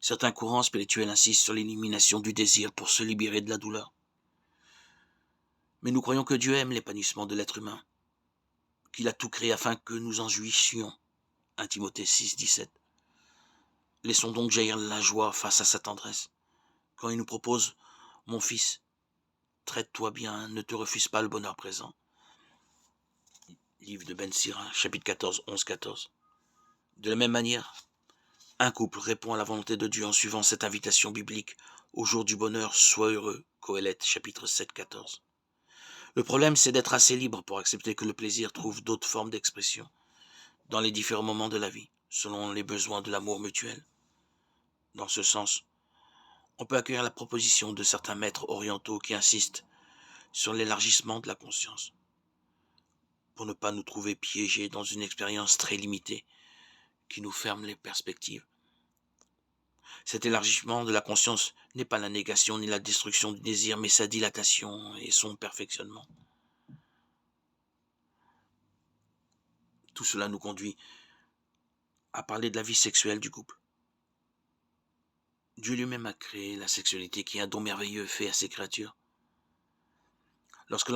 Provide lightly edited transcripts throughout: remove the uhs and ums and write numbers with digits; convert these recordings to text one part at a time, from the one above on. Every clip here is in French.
Certains courants spirituels insistent sur l'élimination du désir pour se libérer de la douleur. Mais nous croyons que Dieu aime l'épanouissement de l'être humain, qu'il a tout créé afin que nous en jouissions. 1 Timothée 6, 17. Laissons donc jaillir la joie face à sa tendresse. Quand il nous propose « Mon fils, traite-toi bien, ne te refuse pas le bonheur présent ». Livre de Ben Sira, chapitre 14, 11, 14. De la même manière, un couple répond à la volonté de Dieu en suivant cette invitation biblique au jour du bonheur, sois heureux. Qoélette, chapitre 7, 14. Le problème, c'est d'être assez libre pour accepter que le plaisir trouve d'autres formes d'expression dans les différents moments de la vie, selon les besoins de l'amour mutuel. Dans ce sens, on peut accueillir la proposition de certains maîtres orientaux qui insistent sur l'élargissement de la conscience, pour ne pas nous trouver piégés dans une expérience très limitée qui nous ferme les perspectives. Cet élargissement de la conscience n'est pas la négation ni la destruction du désir, mais sa dilatation et son perfectionnement. Tout cela nous conduit à parler de la vie sexuelle du couple. Dieu lui-même a créé la sexualité qui est un don merveilleux fait à ses créatures. Lorsque on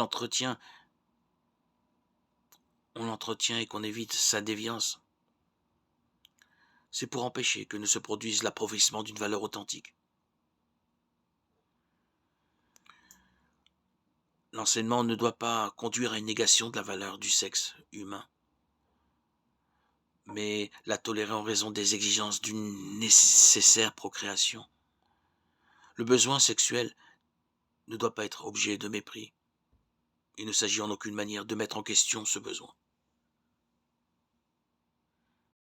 l'entretient et qu'on évite sa déviance, c'est pour empêcher que ne se produise l'appauvrissement d'une valeur authentique. L'enseignement ne doit pas conduire à une négation de la valeur du sexe humain, mais la tolérer en raison des exigences d'une nécessaire procréation. Le besoin sexuel ne doit pas être objet de mépris. Il ne s'agit en aucune manière de mettre en question ce besoin.